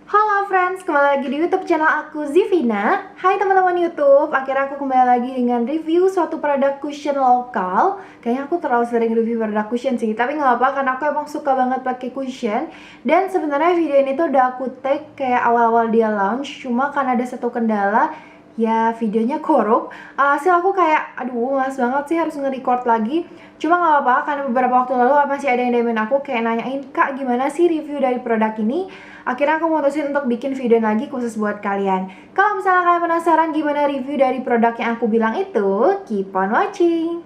Halo friends, kembali lagi di YouTube channel aku Zivina. Hai teman-teman YouTube, akhirnya aku kembali lagi dengan review suatu produk cushion lokal. Kayaknya aku terlalu sering review produk cushion sih, tapi nggak apa karena aku emang suka banget pakai cushion. Dan sebenarnya video ini tuh udah aku take kayak awal-awal dia launch, cuma karena ada satu kendala, ya videonya korup. Alhasil aku kayak, aduh males banget sih harus nge-record lagi. Cuma nggak apa-apa karena beberapa waktu lalu masih ada yang DM aku kayak nanyain, "Kak, gimana sih review dari produk ini?" Akhirnya aku mutusin untuk bikin video lagi khusus buat kalian. Kalau misalnya kalian penasaran gimana review dari produk yang aku bilang itu, keep on watching.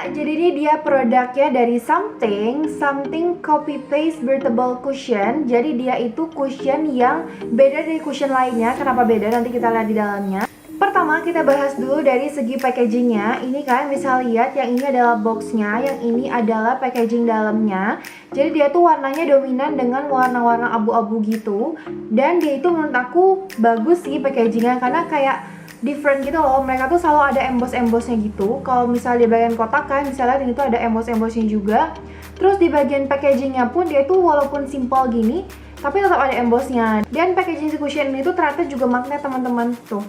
Jadi ini dia produknya dari Something Copy Paste Breathable Cushion. Jadi dia itu cushion yang beda dari cushion lainnya. Kenapa beda? Nanti kita lihat di dalamnya. Pertama kita bahas dulu dari segi packagingnya. Ini kalian bisa lihat yang ini adalah boxnya, yang ini adalah packaging dalamnya. Jadi dia tuh warnanya dominan dengan warna-warna abu-abu gitu. Dan dia itu menurut aku bagus sih packagingnya karena kayak different gitu loh. Mereka tuh selalu ada emboss-embossnya gitu. Kalau misalnya di bagian kotak kan bisa lihat ini tuh ada emboss-embossnya juga. Terus di bagian packagingnya pun dia tuh walaupun simple gini, tapi tetap ada embossnya. Dan packaging si cushion ini tuh ternyata juga magnet teman-teman tuh.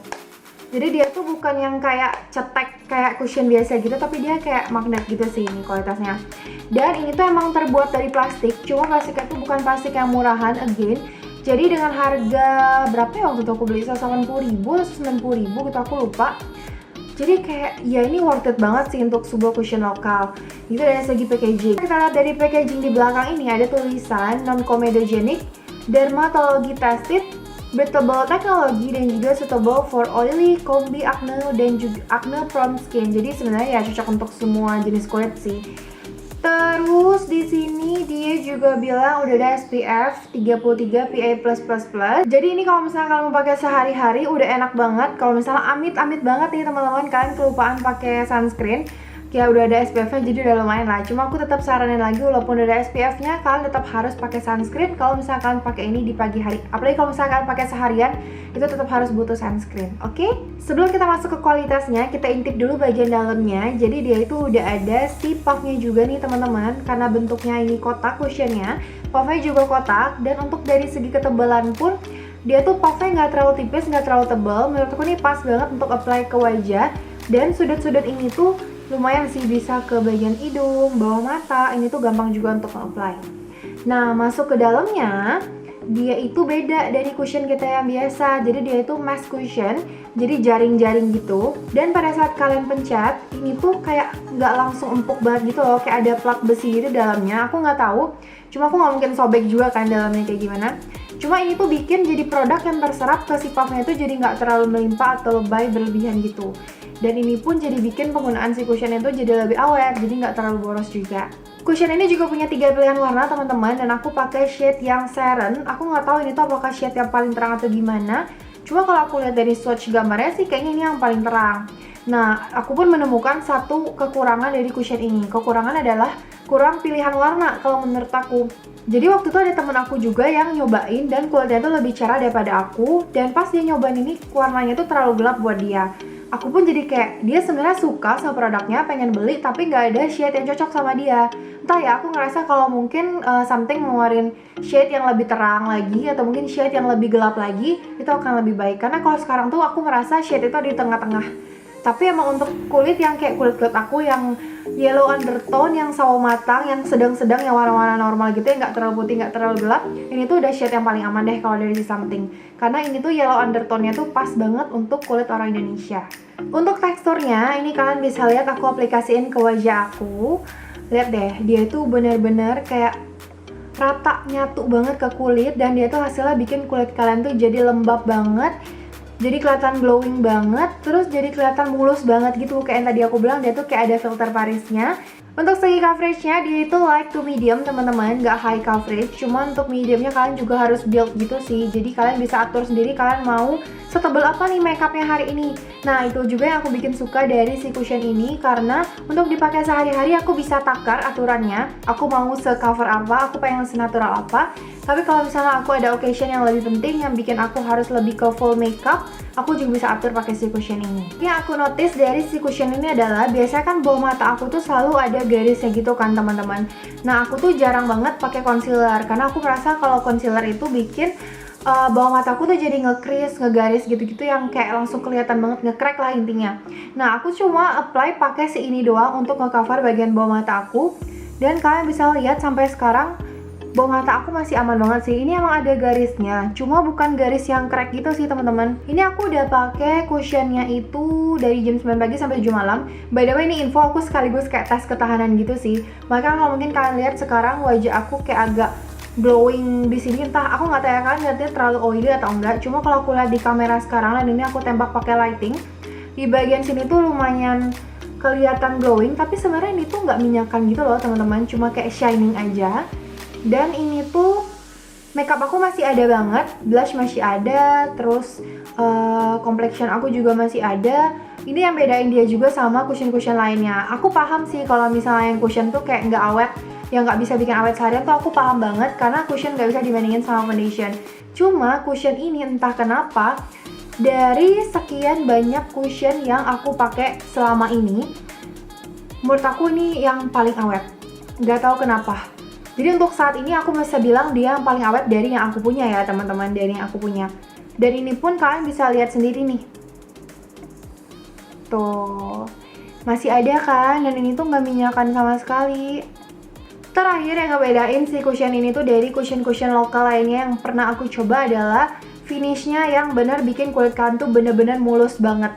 Jadi dia tuh bukan yang kayak cetek kayak cushion biasa gitu, tapi dia kayak magnet gitu sih ini kualitasnya. Dan ini tuh emang terbuat dari plastik, cuma plastiknya tuh bukan plastik yang murahan again. Jadi dengan harga berapa ya waktu itu aku beli, 180.000 atau 90.000 gitu aku lupa. Jadi kayak ya ini worth it banget sih untuk sebuah cushion lokal. Itu dari segi packaging. Kita lihat dari packaging di belakang ini ada tulisan non-comedogenic, dermatology tested, breathable technology, dan juga suitable for oily, combi, acne, dan juga acne prone skin. Jadi sebenarnya ya cocok untuk semua jenis kulit sih. Terus di sini dia juga bilang udah ada SPF 33 PA+++. Jadi ini kalau misalnya kalian mau pakai sehari-hari udah enak banget. Kalau misalnya amit-amit banget nih teman-teman kalian kelupaan pakai sunscreen, ya udah ada SPF-nya jadi udah lumayan lah. Cuma aku tetap saranin lagi walaupun udah ada SPF-nya, kalian tetap harus pakai sunscreen kalau misalnya kalian pakai ini di pagi hari. Apalagi kalau misalnya kalian pakai seharian, itu tetap harus butuh sunscreen. Oke? Sebelum kita masuk ke kualitasnya, kita intip dulu bagian dalamnya. Jadi dia itu udah ada si puff-nya juga nih teman-teman. Karena bentuknya ini kotak cushionnya, puff-nya juga kotak. Dan untuk dari segi ketebalan pun, dia tuh puff-nya nggak terlalu tipis, nggak terlalu tebal. Menurut aku ini pas banget untuk apply ke wajah. Dan sudut-sudut ini tuh lumayan sih, bisa ke bagian hidung, bawah mata. Ini tuh gampang juga untuk apply. Nah, masuk ke dalamnya, dia itu beda dari cushion kita yang biasa. Jadi dia itu mesh cushion, jadi jaring-jaring gitu. Dan pada saat kalian pencet, ini tuh kayak nggak langsung empuk banget gitu loh, kayak ada plat besi gitu dalamnya. Aku nggak tahu, cuma aku nggak mungkin sobek juga kan dalamnya kayak gimana. Cuma ini tuh bikin jadi produk yang terserap ke si puffnya itu jadi nggak terlalu melimpah atau lebay berlebihan gitu. Dan ini pun jadi bikin penggunaan si cushion itu jadi lebih awet, jadi nggak terlalu boros juga. Cushion ini juga punya 3 pilihan warna teman-teman, dan aku pakai shade yang Seren. Aku nggak tahu ini tuh apakah shade yang paling terang atau gimana. Cuma kalau aku lihat dari swatch gambarnya sih kayaknya ini yang paling terang. Nah, aku pun menemukan satu kekurangan dari cushion ini. Kekurangan adalah kurang pilihan warna kalau menurut aku. Jadi waktu itu ada temen aku juga yang nyobain dan kulitnya tuh lebih cerah daripada aku. Dan pas dia nyobain ini, warnanya tuh terlalu gelap buat dia. Aku pun jadi kayak, dia sebenarnya suka sama produknya, pengen beli, tapi nggak ada shade yang cocok sama dia. Entah ya, aku ngerasa kalau mungkin Something ngeluarin shade yang lebih terang lagi, atau mungkin shade yang lebih gelap lagi, itu akan lebih baik. Karena kalau sekarang tuh aku ngerasa shade itu di tengah-tengah. Tapi emang untuk kulit yang kayak kulit-kulit aku yang yellow undertone, yang sawo matang, yang sedang-sedang, yang warna-warna normal gitu, yang nggak terlalu putih, nggak terlalu gelap, ini tuh udah shade yang paling aman deh kalau dari si Something. Karena ini tuh yellow undertone-nya tuh pas banget untuk kulit orang Indonesia. Untuk teksturnya, ini kalian bisa lihat aku aplikasiin ke wajah aku. Lihat deh, dia itu bener-bener kayak rata, nyatu banget ke kulit, dan dia tuh hasilnya bikin kulit kalian tuh jadi lembab banget. Jadi kelihatan glowing banget, terus jadi kelihatan mulus banget gitu. Kayak yang tadi aku bilang, dia tuh kayak ada filter Parisnya. Untuk segi coveragenya, dia itu light to medium teman-teman, nggak high coverage. Cuma untuk mediumnya kalian juga harus build gitu sih. Jadi kalian bisa atur sendiri kalian mau setebal apa nih makeupnya hari ini. Nah, itu juga yang aku bikin suka dari si cushion ini, karena untuk dipakai sehari-hari aku bisa takar aturannya. Aku mau se-cover apa, aku pengen senatural apa. Tapi kalau misalnya aku ada occasion yang lebih penting yang bikin aku harus lebih ke full makeup, aku juga bisa atur pakai si cushion ini. Yang aku notice dari si cushion ini adalah biasanya kan bawah mata aku tuh selalu ada garisnya gitu kan teman-teman. Nah aku tuh jarang banget pakai concealer karena aku merasa kalau concealer itu bikin bawah mataku tuh jadi nge-crease, ngegaris gitu-gitu yang kayak langsung kelihatan banget, nge-crack lah intinya. Nah aku cuma apply pakai si ini doang untuk nge-cover bagian bawah mata aku. Dan kalian bisa lihat sampai sekarang bawah mata aku masih aman banget sih. Ini emang ada garisnya, cuma bukan garis yang crack gitu sih teman-teman. Ini aku udah pakai cushionnya itu dari jam 9 pagi sampai 7 malam. By the way ini info aku sekaligus kayak tes ketahanan gitu sih. Maka kalau mungkin kalian lihat sekarang wajah aku kayak agak glowing di sini, entah aku nggak tahu ya, kalian lihatnya terlalu oily atau enggak. Cuma kalau aku lihat di kamera sekarang dan ini aku tembak pakai lighting, di bagian sini tuh lumayan kelihatan glowing, tapi sebenarnya ini tuh nggak minyakan gitu loh teman-teman, cuma kayak shining aja. Dan ini tuh makeup aku masih ada banget, blush masih ada, terus complexion aku juga masih ada. Ini yang bedain dia juga sama cushion-cushion lainnya. Aku paham sih kalau misalnya yang cushion tuh kayak nggak awet, yang nggak bisa bikin awet seharian tuh aku paham banget karena cushion nggak bisa dibandingin sama foundation. Cuma cushion ini entah kenapa dari sekian banyak cushion yang aku pakai selama ini, menurut aku ini yang paling awet. Nggak tahu kenapa. Jadi untuk saat ini aku bisa bilang dia yang paling awet dari yang aku punya ya teman-teman, dari yang aku punya. Dan ini pun kalian bisa lihat sendiri nih. Tuh, masih ada kan, dan ini tuh nggak minyakan sama sekali. Terakhir yang ngebedain si cushion ini tuh dari cushion-cushion lokal lainnya yang pernah aku coba adalah finishnya yang bener bikin kulit kalian tuh bener-bener mulus banget.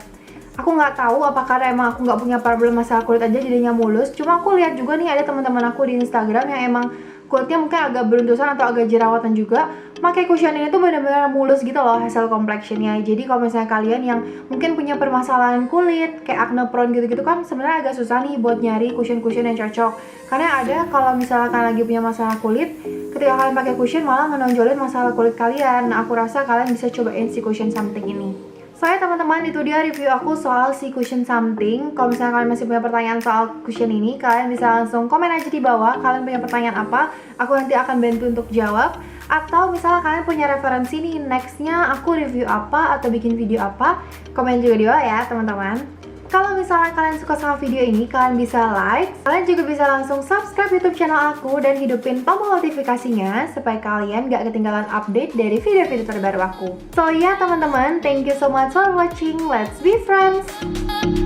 Aku nggak tahu apakah emang aku nggak punya problem masalah kulit aja jadinya mulus. Cuma aku lihat juga nih ada teman-teman aku di Instagram yang emang kulitnya mungkin agak beruntusan atau agak jerawatan juga, pakai cushion ini tuh bener-bener mulus gitu loh hasil complexionnya. Jadi kalau misalnya kalian yang mungkin punya permasalahan kulit kayak acne prone gitu-gitu kan sebenarnya agak susah nih buat nyari cushion-cushion yang cocok. Karena ada kalau misalnya kalian lagi punya masalah kulit, ketika kalian pakai cushion malah menonjolin masalah kulit kalian. Nah aku rasa kalian bisa cobain si cushion something ini. So ya teman-teman, itu dia review aku soal si cushion something. Kalau misalnya kalian masih punya pertanyaan soal cushion ini, kalian bisa langsung komen aja di bawah. Kalian punya pertanyaan apa, aku nanti akan bantu untuk jawab. Atau misalnya kalian punya referensi nih, nextnya aku review apa atau bikin video apa, komen juga di bawah ya teman-teman. Kalau misalnya kalian suka sama video ini, kalian bisa like. Kalian juga bisa langsung subscribe YouTube channel aku dan hidupin tombol notifikasinya supaya kalian gak ketinggalan update dari video-video terbaru aku. So ya teman-teman, thank you so much for watching. Let's be friends!